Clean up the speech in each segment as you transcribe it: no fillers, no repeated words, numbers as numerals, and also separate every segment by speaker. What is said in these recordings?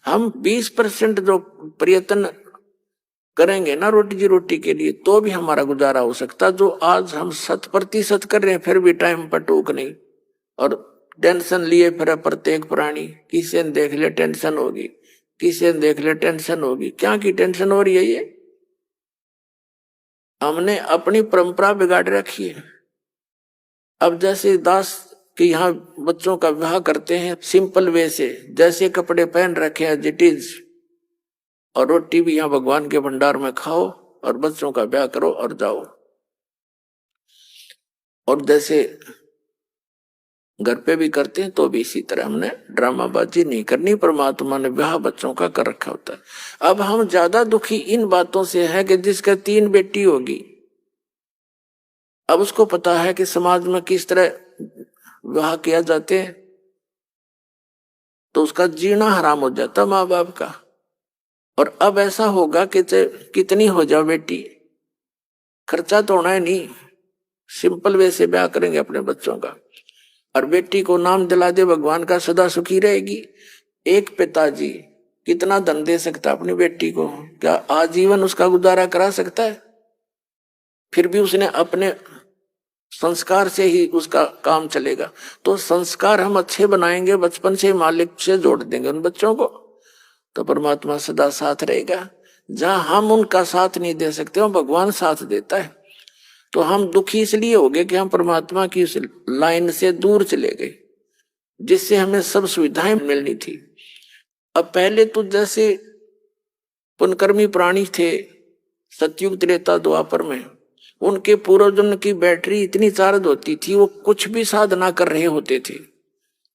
Speaker 1: हम 20% जो प्रयत्न करेंगे ना रोटी रोटी के लिए तो भी हमारा गुजारा हो सकता। जो आज हम 100% कर रहे हैं फिर भी टाइम पर टूक नहीं, और टेंशन लिए फिर प्रत्येक प्राणी, किसी ने देख ले टेंशन होगी, किसी ने देख ले टेंशन होगी। क्या की टेंशन हो रही है? ये हमने अपनी परंपरा बिगाड़ रखी है। अब जैसे दास कि यहाँ बच्चों का विवाह करते हैं सिंपल वे से, जैसे कपड़े पहन रखे हैं जिट इज, और रोटी भी यहाँ भगवान के भंडार में खाओ और बच्चों का ब्याह करो और जाओ। और जैसे घर पे भी करते हैं तो भी इसी तरह हमने ड्रामाबाजी नहीं करनी। परमात्मा ने ब्याह बच्चों का कर रखा होता है। अब हम ज्यादा दुखी इन बातों से है कि जिसका 3 बेटी होगी, अब उसको पता है कि समाज में किस तरह विवाह किया जाते हैं, तो उसका जीना हराम हो जाता माँ बाप का। और अब ऐसा होगा कि कितनी हो जाओ बेटी, खर्चा तो होना है नहीं, सिंपल वे से ब्याह करेंगे अपने बच्चों का, और बेटी को नाम दिला दे भगवान का, सदा सुखी रहेगी। एक पिताजी कितना धन दे सकता अपनी बेटी को? क्या आजीवन उसका गुजारा करा सकता है? फिर भी उसने अपने संस्कार से ही उसका काम चलेगा। तो संस्कार हम अच्छे बनाएंगे, बचपन से मालिक से जोड़ देंगे उन बच्चों को, तो परमात्मा सदा साथ रहेगा। जहां हम उनका साथ नहीं दे सकते वहां भगवान साथ देता है। तो हम दुखी इसलिए हो गए कि हम परमात्मा की उस लाइन से दूर चले गए जिससे हमें सब सुविधाएं मिलनी थी। अब पहले तो जैसे पुनकर्मी प्राणी थे सतयुग त्रेता द्वापर में, उनके पूर्वजन्म की बैटरी इतनी चार्ज होती थी, वो कुछ भी साधना कर रहे होते थे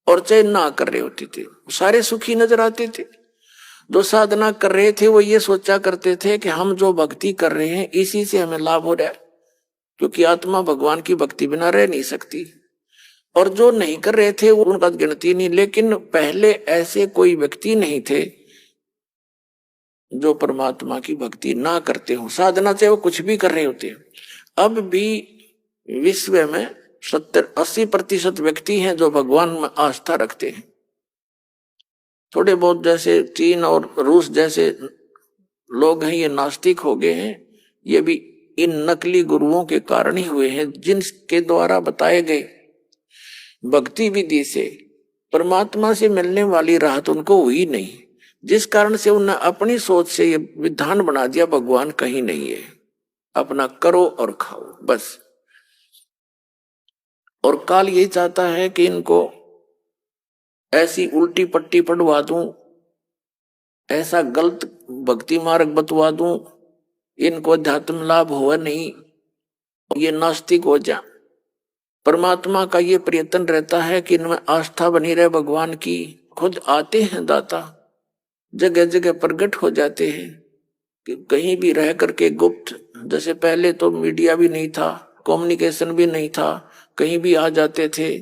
Speaker 1: और चाहे ना कर रहे होते थे सारे सुखी नजर आते थे। जो साधना कर रहे थे वो ये सोचा करते थे कि हम जो भक्ति कर रहे हैं इसी से हमें लाभ हो रहा है, क्योंकि आत्मा भगवान की भक्ति बिना रह नहीं सकती। और जो नहीं कर रहे थे वो उनका गिनती नहीं। लेकिन पहले ऐसे कोई व्यक्ति नहीं थे जो परमात्मा की भक्ति ना करते हो, साधना से वो कुछ भी कर रहे होते हैं। अब भी विश्व में 70-80% व्यक्ति हैं जो भगवान में आस्था रखते हैं। थोड़े बहुत जैसे चीन और रूस जैसे लोग हैं ये नास्तिक हो गए हैं, ये भी इन नकली गुरुओं के कारण ही हुए हैं, जिनके द्वारा बताए गए भक्ति विधि से परमात्मा से मिलने वाली राहत उनको हुई नहीं, जिस कारण से उन्होंने अपनी सोच से ये विधान बना दिया भगवान कहीं नहीं है, अपना करो और खाओ बस। और काल यही चाहता है कि इनको ऐसी उल्टी पट्टी पढ़वा दूं, ऐसा गलत भक्ति मार्ग बतवा दूं, इनको अध्यात्म लाभ हुआ नहीं, ये नास्तिक हो जा। परमात्मा का ये प्रयत्न रहता है कि इनमें आस्था बनी रहे भगवान की। खुद आते हैं दाता, जगह जगह प्रकट हो जाते हैं कि कहीं भी रह करके गुप्त, जैसे पहले तो मीडिया भी नहीं था, कम्युनिकेशन भी नहीं था, कहीं भी आ जाते थे,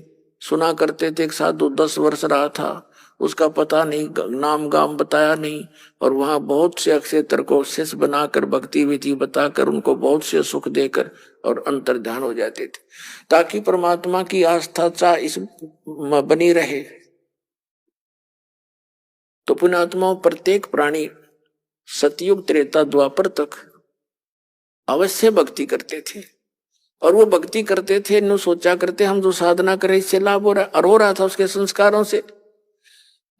Speaker 1: सुना करते थे। एक साधु 10 वर्ष रहा था, उसका पता नहीं, नाम गाम बताया नहीं, और वहां बहुत से अक्षेत्र को शिष्य बनाकर भक्ति विधि बताकर उनको बहुत से सुख देकर और अंतर ध्यान हो जाते थे, ताकि परमात्मा की आस्था चाह इस बनी रहे। तो पुण्यात्माओं प्रत्येक प्राणी सतयुग त्रेता द्वापर तक अवश्य भक्ति करते थे, और वो भक्ति करते थे नु सोचा करते हम जो साधना करें इससे लाभ हो रहा है, और हो रहा था उसके संस्कारों से।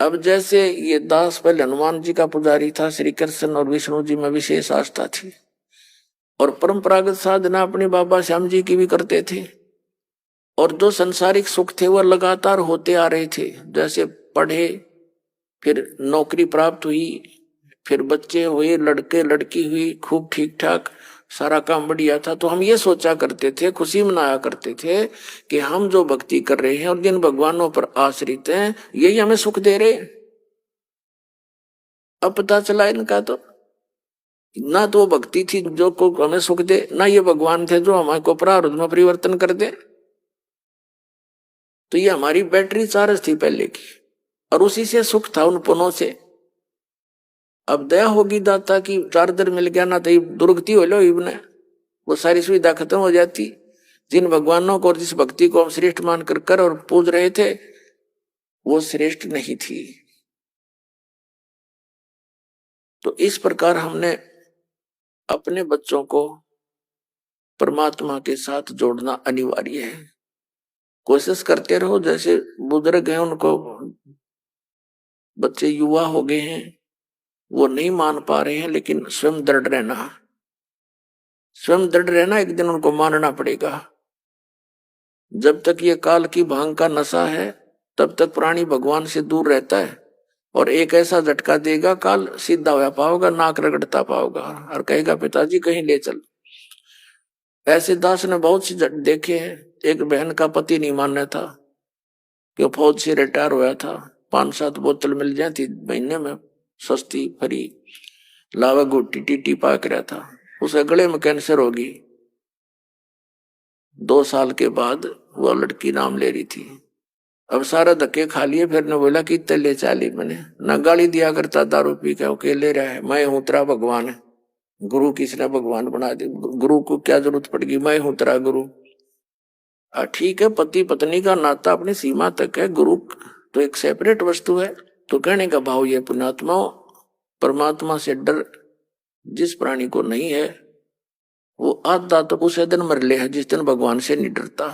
Speaker 1: अब जैसे ये दास पहले हनुमान जी का पुजारी था, श्री कृष्ण और विष्णु जी में विशेष आस्था थी, और परंपरागत साधना अपने बाबा श्याम जी की भी करते थे, और जो संसारिक सुख थे वह लगातार होते आ रहे थे। जैसे पढ़े, फिर नौकरी प्राप्त हुई, फिर बच्चे हुए, लड़के लड़की हुई, खूब ठीक ठाक सारा काम बढ़िया था। तो हम ये सोचा करते थे, खुशी मनाया करते थे कि हम जो भक्ति कर रहे हैं और जिन भगवानों पर आश्रित हैं यही हमें सुख दे रहे। अब पता चला इनका तो ना तो भक्ति थी जो को हमें सुख दे, ना ये भगवान थे जो हमारे को प्रारब्ध में परिवर्तन कर दे। तो ये हमारी बैटरी चार्ज थी पहले की, और उसी से सुख था उन पुनों से। अब दया होगी दाता की चार्जर मिल गया ना, तो दुर्गति हो लो इबने, वो सारी सुविधा खत्म हो जाती। जिन भगवानों को और जिस भक्ति को हम श्रेष्ठ मान कर और पूज रहे थे वो श्रेष्ठ नहीं थी। तो इस प्रकार हमने अपने बच्चों को परमात्मा के साथ जोड़ना अनिवार्य है। कोशिश करते रहो, जैसे बुजुर्ग हैं उनको, बच्चे युवा हो गए हैं, वो नहीं मान पा रहे हैं, लेकिन स्वयं दृढ़ रहना, स्वयं दृढ़ रहना, एक दिन उनको मानना पड़ेगा। जब तक ये काल की भांग का नशा है तब तक प्राणी भगवान से दूर रहता है, और एक ऐसा झटका देगा काल, सीधा होया पाओगा, नाक रगड़ता पाओगा और कहेगा पिताजी कहीं ले चल। ऐसे दास ने बहुत सी देखे हैं। एक बहन का पति नहीं मानना था कि फौज से रिटायर हुआ था, 5-7 बोतल मिल जाती महीने में सस्ती फ्री, लावा गुट्टी टीटी पाक रहा था, उसे गले में कैंसर होगी। 2 साल के बाद वो लड़की नाम ले रही थी। अब सारा धक्के खा लिए, फिर ने बोला कि ले चाली, मैंने ना गाली दिया करता दारू पी के ले रहा है, मैं हूं तेरा भगवान है, गुरु किसने भगवान बना दी, गुरु को क्या जरूरत पड़ेगी, मैं हूं तेरा गुरु। ठीक है, पति पत्नी का नाता अपनी सीमा तक है, गुरु तो एक सेपरेट वस्तु है। तो कहने का भाव ये पुण्यात्माओं, परमात्मा से डर जिस प्राणी को नहीं है वो आधा तो उसे दिन मर ले है जिस दिन भगवान से नहीं डरता,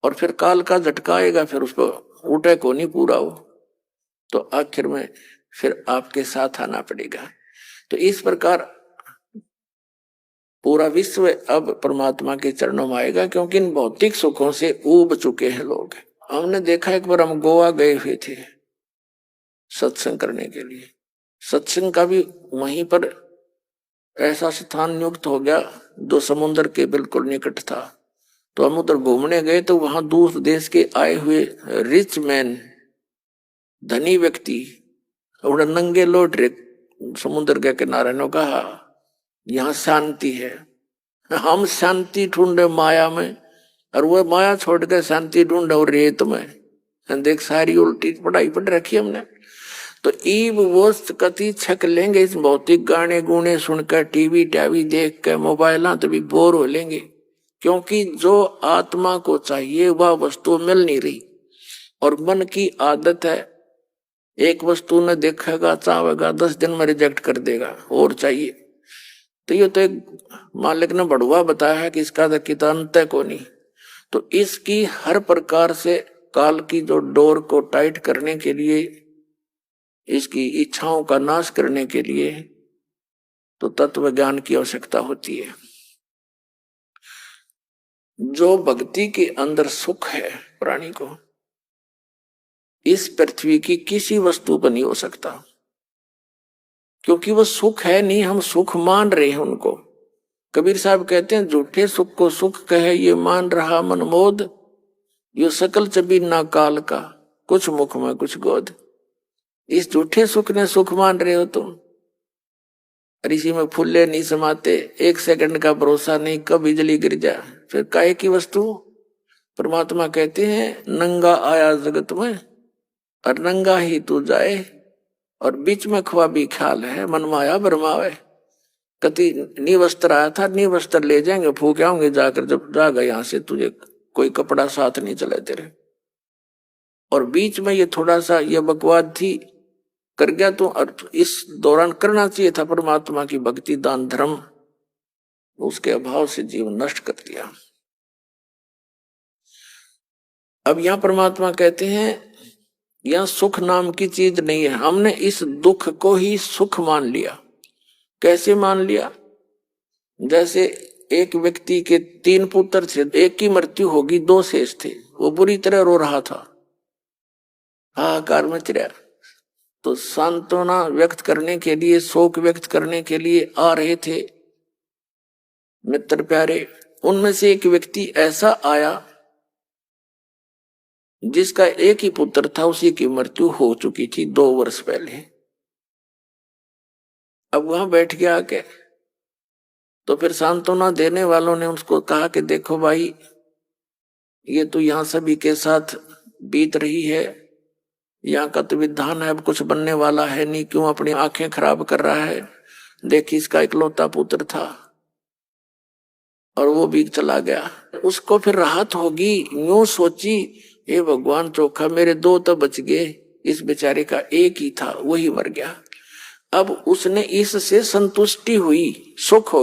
Speaker 1: और फिर काल का झटका आएगा, फिर उसको उठे को नहीं पूरा हो, तो आखिर में फिर आपके साथ आना पड़ेगा। तो इस प्रकार पूरा विश्व अब परमात्मा के चरणों में आएगा, क्योंकि इन भौतिक सुखों से ऊब चुके हैं लोग। हमने देखा एक बार हम गोवा गए हुए थे सत्संग करने के लिए, सत्संग का भी वहीं पर ऐसा स्थान नियुक्त हो गया जो समुद्र के बिल्कुल निकट था। तो हम उधर घूमने गए तो वहां दूर देश के आए हुए रिच मैन, धनी व्यक्ति, उन्हें नंगे लौट रहे समुद्र के किनारे ने कहा यहाँ शांति है, हम शांति ढूंढे माया में, और वो माया छोड़ के शांति ढूंढे और रेत में। देख सारी उल्टी पढ़ाई पढ़ रखी हमने। तो ईब वोस्त कति छक लेंगे इस भौतिक गाने गुने सुनकर, टीवी टावी देख कर, मोबाइल तो भी बोर हो लेंगे, क्योंकि जो आत्मा को चाहिए वह वस्तु मिल नहीं रही। और मन की आदत है, एक वस्तु न देखेगा चाहेगा 10 दिन में रिजेक्ट कर देगा, और चाहिए। तो ये तो एक मालिक ने बढ़ुआ बताया है कि इसका तो कितना अंत है को नहीं। तो इसकी हर प्रकार से काल की जो डोर को टाइट करने के लिए, इसकी इच्छाओं का नाश करने के लिए तो तत्व ज्ञान की आवश्यकता होती है। जो भक्ति के अंदर सुख है प्राणी को, इस पृथ्वी की किसी वस्तु पर नहीं हो सकता, क्योंकि वो सुख है नहीं, हम सुख मान रहे हैं उनको। कबीर साहब कहते हैं झूठे सुख को सुख कहे ये मान रहा मन मोद, यो सकल चबी ना काल का, कुछ मुख में कुछ गोद। इस झूठे सुख ने सुख मान रहे हो तुम, और इसी में फुल्ले नहीं समाते, 1 सेकंड का भरोसा नहीं कब बिजली गिर जाए, फिर काहे की वस्तु। परमात्मा कहते हैं नंगा आया जगत में और नंगा ही तू जाए, और बीच में ख्वाबी ख्याल है मन माया भरमावे। कति निवस्त्र आया था, निवस्त्र ले जाएंगे फूक आऊंगे जाकर, जब जाएगा यहाँ से तुझे कोई कपड़ा साथ नहीं चले तेरे। और बीच में ये थोड़ा सा ये बकवाद थी कर गया तो, और इस दौरान करना चाहिए था परमात्मा की भक्ति दान धर्म, उसके अभाव से जीवन नष्ट कर दिया। अब यहां परमात्मा कहते हैं यहां सुख नाम की चीज नहीं है, हमने इस दुख को ही सुख मान लिया। कैसे मान लिया? जैसे एक व्यक्ति के 3 पुत्र थे, एक की मृत्यु होगी, 2 शेष थे, वो बुरी तरह रो रहा था, हाहाकार मच रहा। तो सांत्वना व्यक्त करने के लिए, शोक व्यक्त करने के लिए आ रहे थे मित्र प्यारे। उनमें से एक व्यक्ति ऐसा आया जिसका एक ही पुत्र था, उसी की मृत्यु हो चुकी थी 2 वर्ष पहले। अब वहां बैठ गया आके, तो फिर सांत्वना देने वालों ने उसको कहा कि देखो भाई, ये तो यहाँ सभी के साथ बीत रही है, यहाँ का तो विधान है, अब कुछ बनने वाला है नहीं, क्यों अपनी आंखें खराब कर रहा है। देखिए इसका इकलौता पुत्र था और वो भी चला गया। उसको फिर राहत होगी, यूं सोची हे भगवान चोखा, मेरे 2 तो बच गए, इस बेचारे का एक ही था वही मर गया। अब उसने इससे संतुष्टि हुई, सुख हो गया।